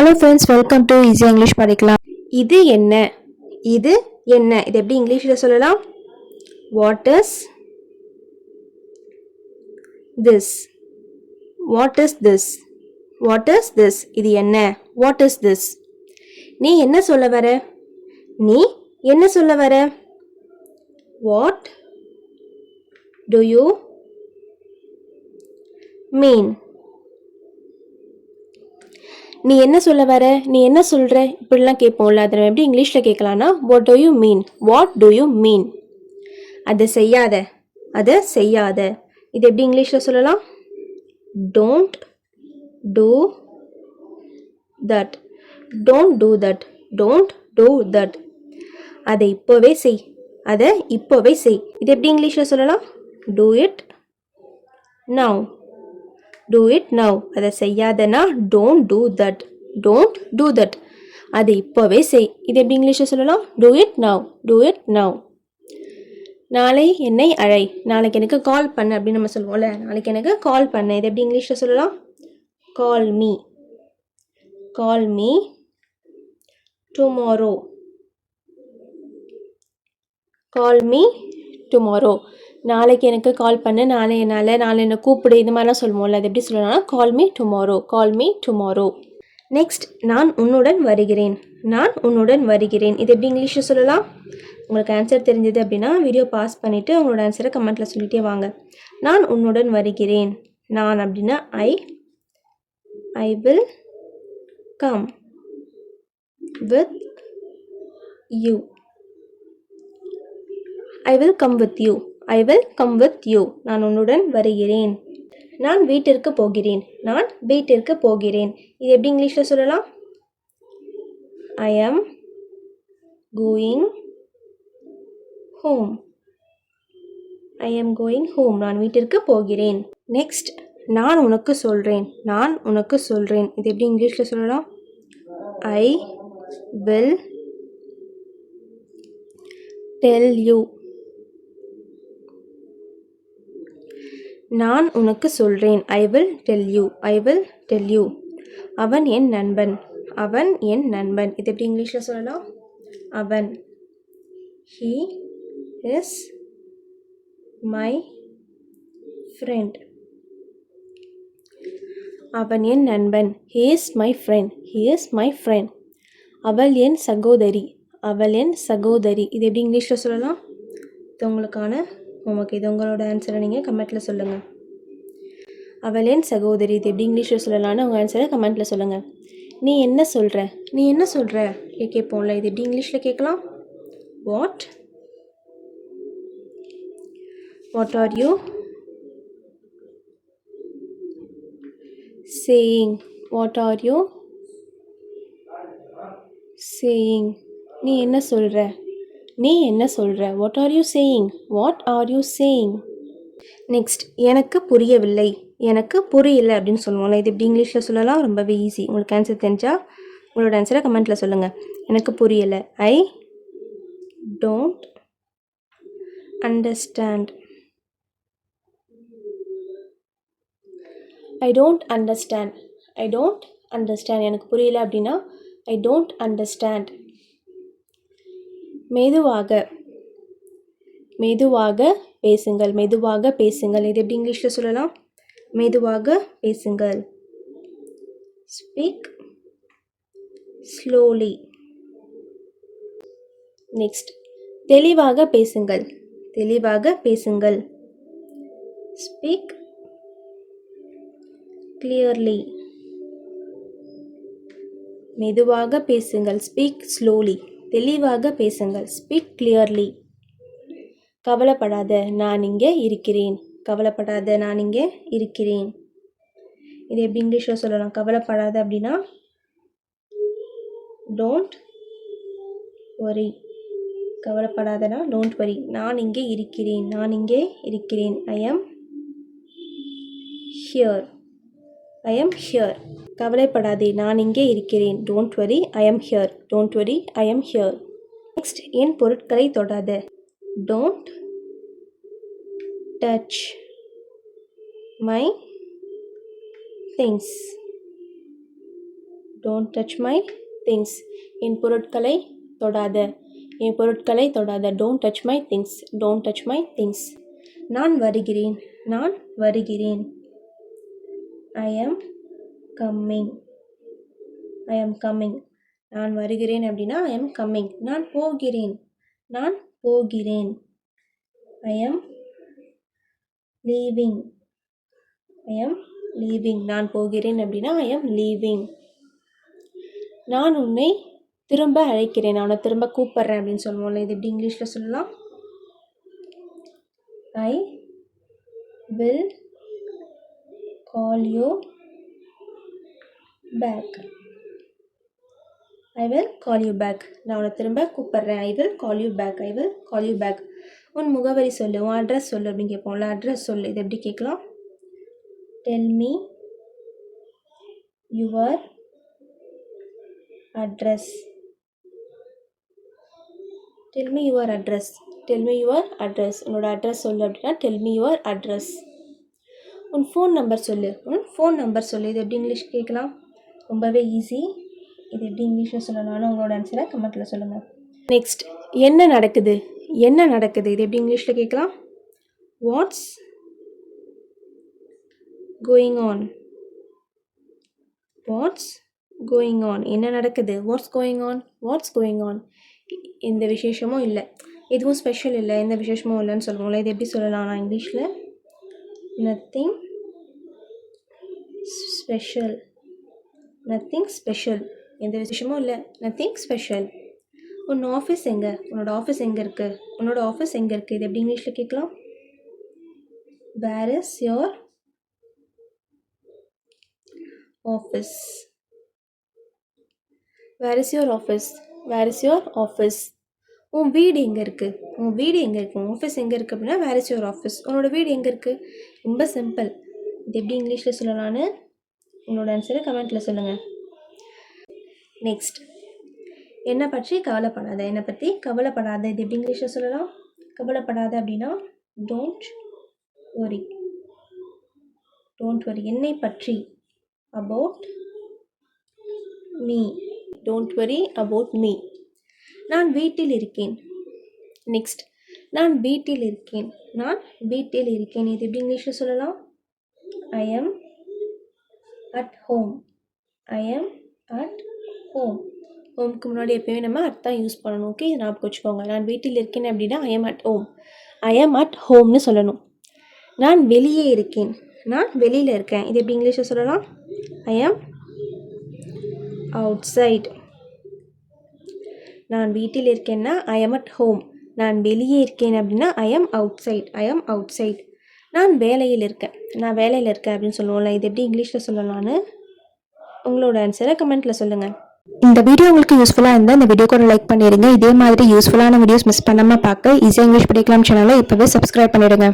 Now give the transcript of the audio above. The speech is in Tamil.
Hello friends, welcome to easy English படிக்கலாம். இது என்ன? இது என்ன? இது எப்படி இங்கிலீஷில் சொல்லலாம்? What is this? What is this? What is this? இது என்ன? What is this? நீ என்ன சொல்ல வர? நீ என்ன சொல்ல வர? வாட் டு யூ மீன்? நீ என்ன சொல்ல வர? நீ என்ன சொல்ற? இப்படிலாம் கேட்போம்ல, அதை நம்ம எப்படி இங்கிலீஷில் கேட்கலான்னா what do you mean? What do you mean? அதை செய்யாத, அதை செய்யாத. இது எப்படி இங்கிலீஷில் சொல்லலாம்? Don't do that. Don't do that. Don't do that. அதை இப்போவே செய், அதை இப்போவே செய். இது எப்படி இங்கிலீஷில் சொல்லலாம்? Do it now. Do it now. அதை செய்யாதனா don't do that. Don't do that. அதை இப்போவே செய். இது எப்படி இங்கிலீஷில் சொல்லலாம்? Do it now. Do it now. நாளை என்னை அழை. நாளைக்கு எனக்கு கால் பண்ணு அப்படின்னு நம்ம சொல்லுவோம்ல. நாளைக்கு எனக்கு கால் பண்ணு. இது எப்படி இங்கிலீஷில் சொல்லலாம்? Call me. Call me tomorrow. Call me tomorrow. நாளைக்கு எனக்கு கால் பண்ணு, நாளை என்னை கூப்பிடு, இது மாதிரிலாம் சொல்லுவோம்ல. அது எப்படி சொல்லலாம்னா call me tomorrow. Call me tomorrow. Next, நான் உன்னுடன் வருகிறேன். நான் உன்னுடன் வருகிறேன். இது எப்படி இங்கிலீஷில் சொல்லலாம்? உங்களுக்கு ஆன்சர் தெரிஞ்சது அப்படின்னா வீடியோ பாஸ் பண்ணிவிட்டு உங்களோட ஆன்சரை கமெண்ட்டில் சொல்லிகிட்டே வாங்க. நான் உன்னுடன் வருகிறேன். நான் அப்படின்னா I will come with you. I will come with you. I will come with you. நான் உன்னுடன் வருகிறேன். நான் வீட்டிற்கு போகிறேன். நான் வீட்டிற்கு போகிறேன். இது எப்படி இங்கிலீஷில் சொல்லலாம்? I am going home. I am going home. நான் வீட்டிற்கு போகிறேன். நெக்ஸ்ட், நான் உனக்கு சொல்கிறேன். நான் உனக்கு சொல்கிறேன். இது எப்படி இங்கிலீஷில் சொல்லலாம்? I will tell you. நான் உனக்கு சொல்கிறேன். I will tell you. I will tell you. அவன் என் நண்பன். அவன் என் நண்பன். இது எப்படி இங்கிலீஷில் சொல்லலாம்? அவன். He is my friend. அவன் என் நண்பன். He is my friend. He is my friend. அவள் என் சகோதரி. அவள் என் சகோதரி. இது எப்படி இங்கிலீஷில் சொல்லலாம்? இது உங்களுக்கான ஹோம்ஒர்க். இது உங்களோட ஆன்சரை நீங்கள் கமெண்ட்டில் சொல்லுங்கள். அவள் என் சகோதரி. இது எப்படி இங்கிலீஷில் சொல்லலான்னு உங்கள் ஆன்சரை கமெண்ட்டில் சொல்லுங்கள். நீ என்ன சொல்கிற? நீ என்ன சொல்கிற கேட்போம்ல. இது எப்படி இங்கிலீஷில் கேட்கலாம்? What are you saying? What are you saying? நீ என்ன சொல்கிற? நீ என்ன சொல்கிற? What are you saying? What are you saying? Next, எனக்கு புரியவில்லை. எனக்கு புரியல அப்படின்னு சொல்லுவோம்ல. இது எப்படி இங்கிலீஷில் சொல்லலாம்? ரொம்பவே ஈஸி. உங்களுக்கு ஆன்சர் தெரிஞ்சால் உங்களோட ஆன்சரை கமெண்ட்டில் சொல்லுங்கள். எனக்கு புரியலை. I don't understand. I don't understand. I don't understand. எனக்கு புரியல அப்படின்னா ஐ டோன்ட் அண்டர்ஸ்டாண்ட். மெதுவாக. மெதுவாக பேசுங்கள். மெதுவாக பேசுங்கள். இது எப்படி இங்கிலீஷில் சொல்லலாம்? மெதுவாக பேசுங்கள். Speak slowly. நெக்ஸ்ட், தெளிவாக பேசுங்கள். தெளிவாக பேசுங்கள். Speak clearly. மெதுவாக பேசுங்கள். Speak slowly. தெளிவாக பேசுங்கள். Speak clearly. கவலைப்படாத, நான் இங்கே இருக்கிறேன். கவலைப்படாத, நான் இங்கே இருக்கிறேன். இது எப்படி இங்கிலீஷில் சொல்லலாம்? கவலைப்படாத அப்படின்னா டோன்ட் வரி. கவலைப்படாதனா don't worry. நான் இங்கே இருக்கிறேன். நான் இங்கே இருக்கிறேன். ஐ am here. I am here. கவலைப்படாதே, நான் இங்கே இருக்கிறேன். Don't worry. I am here. Don't worry. I am here. Next, என் பொருட்களை தொடாத. Don't touch my things. Don't touch my things. என் பொருட்களை தொடாத. என் பொருட்களை தொடாத. Don't touch my things. Don't touch my things. நான் வருகிறேன். நான் வருகிறேன். I am coming. I am coming. நான் வருகிறேன் அப்படின்னா ஐ am கம்மிங். நான் போகிறேன். நான் போகிறேன். ஐ am leaving. I am leaving. நான் போகிறேன் அப்படின்னா ஐ am லீவிங். நான் உன்னை திரும்ப அழைக்கிறேன். நான் உன்னை திரும்ப கூப்பிட்றேன் அப்படின்னு சொல்லுவோம்ல, இது எப்படி இங்கிலீஷில் சொல்லலாம்? I will call you back. I will call you back. நான் உன்னை திரும்ப கூப்பிட்றேன். I will call you back. I will call you back. உன் முகவரி சொல்லு, உன் அட்ரஸ் சொல்லு அப்படின்னு கேட்போம்ல, அட்ரஸ் சொல்லு. இது எப்படி கேட்கலாம்? Tell me your address. Tell me your address. Tell me your address. உன்னோட அட்ரஸ் சொல்லு அப்படின்னா டெல் மீ யுவர் அட்ரஸ். உன் ஃபோன் நம்பர் சொல்லு. உன் ஃபோன் நம்பர் சொல்லு. இது எப்படி இங்கிலீஷ் கேட்கலாம்? ரொம்பவே ஈஸி. இது எப்படி இங்கிலீஷில் சொல்லலாம்னு உங்களோட ஆன்சரை கமெண்ட்டில் சொல்லுங்கள். நெக்ஸ்ட், என்ன நடக்குது? என்ன நடக்குது? இது எப்படி இங்கிலீஷில் கேட்கலாம்? What's going on. What's going on. என்ன நடக்குது? What's going on. What's going on. எந்த விசேஷமும் இல்லை, எதுவும் ஸ்பெஷல் இல்லை, எந்த விசேஷமும் இல்லைன்னு சொல்லுவோம்ல, இது எப்படி சொல்லலாம் நான் இங்கிலீஷில்? Nothing special. Nothing special. எந்த விசேஷமும் இல்லை, நத்திங் ஸ்பெஷல். உன் ஆஃபீஸ் எங்கே? உன்னோட ஆஃபீஸ் எங்கே இருக்குது? உன்னோட ஆஃபீஸ் எங்கே இருக்குது? இது எப்படி இங்கிலீஷில் கேட்கலாம்? Where is your office. Where is your office. Where is your office. உன் வீடு எங்கே இருக்குது? உன் வீடு எங்கே இருக்குது? உன் ஆஃபீஸ் எங்கே இருக்குது அப்படின்னா வேர் இஸ் யோர் ஆஃபீஸ். உன்னோட வீடு எங்கே இருக்குது? ரொம்ப சிம்பிள். இது எப்படி இங்கிலீஷில் சொல்லலான்னு உங்களோட ஆன்சரை கமெண்ட்டில் சொல்லுங்கள். நெக்ஸ்ட், என்னை பற்றி கவலைப்படாத. என்னை பற்றி கவலைப்படாத. இது எப்படி இங்கிலீஷில் சொல்லலாம்? கவலைப்படாத அப்படின்னா டோன்ட் வரி. Don't worry. என்னை பற்றி about me. Don't worry about me. நான் வீட்டில் இருக்கேன். நெக்ஸ்ட், நான் வீட்டில் இருக்கேன். நான் வீட்டில் இருக்கேன். இது எப்படி இங்கிலீஷில் சொல்லலாம்? I am at home. I am at home. ஹோம்க்கு முன்னாடி எப்போயுமே நம்ம அட் தான் யூஸ் பண்ணணும். ஓகே, இது ஞாபகம் வச்சுக்கோங்க. நான் வீட்டில் இருக்கேன் அப்படின்னா I am at home. I am at ஹோம்னு சொல்லணும். நான் வெளியே இருக்கேன். நான் வெளியில் இருக்கேன். இது எப்படி இங்கிலீஷில் சொல்லலாம்? I am outside. நான் வீட்டில் இருக்கேன்னா ஐ எம் அட் ஹோம். நான் வெளியே இருக்கேன் அப்படின்னா I am outside. I am outside. நான் வேலையில் இருக்கேன். நான் வேலையில் இருக்கேன் அப்படின்னு சொல்லுவோம்ல, இது எப்படி இங்கிலீஷில் சொல்லலான்னு உங்களோட ஆன்சரை கமெண்ட்டில் சொல்லுங்கள். இந்த வீடியோ உங்களுக்கு யூஸ்ஃபுல்லாக இருந்தால் இந்த வீடியோக்கு ஒரு லைக் பண்ணிடுங்க. இதே மாதிரி யூஸ்ஃபுல்லான வீடியோஸ் மிஸ் பண்ணாமல் பார்க்க ஈஸியாக இங்கிலீஷ் படிக்கலாம் சேனலை இப்போவே சப்ஸ்கிரைப் பண்ணிடுங்க.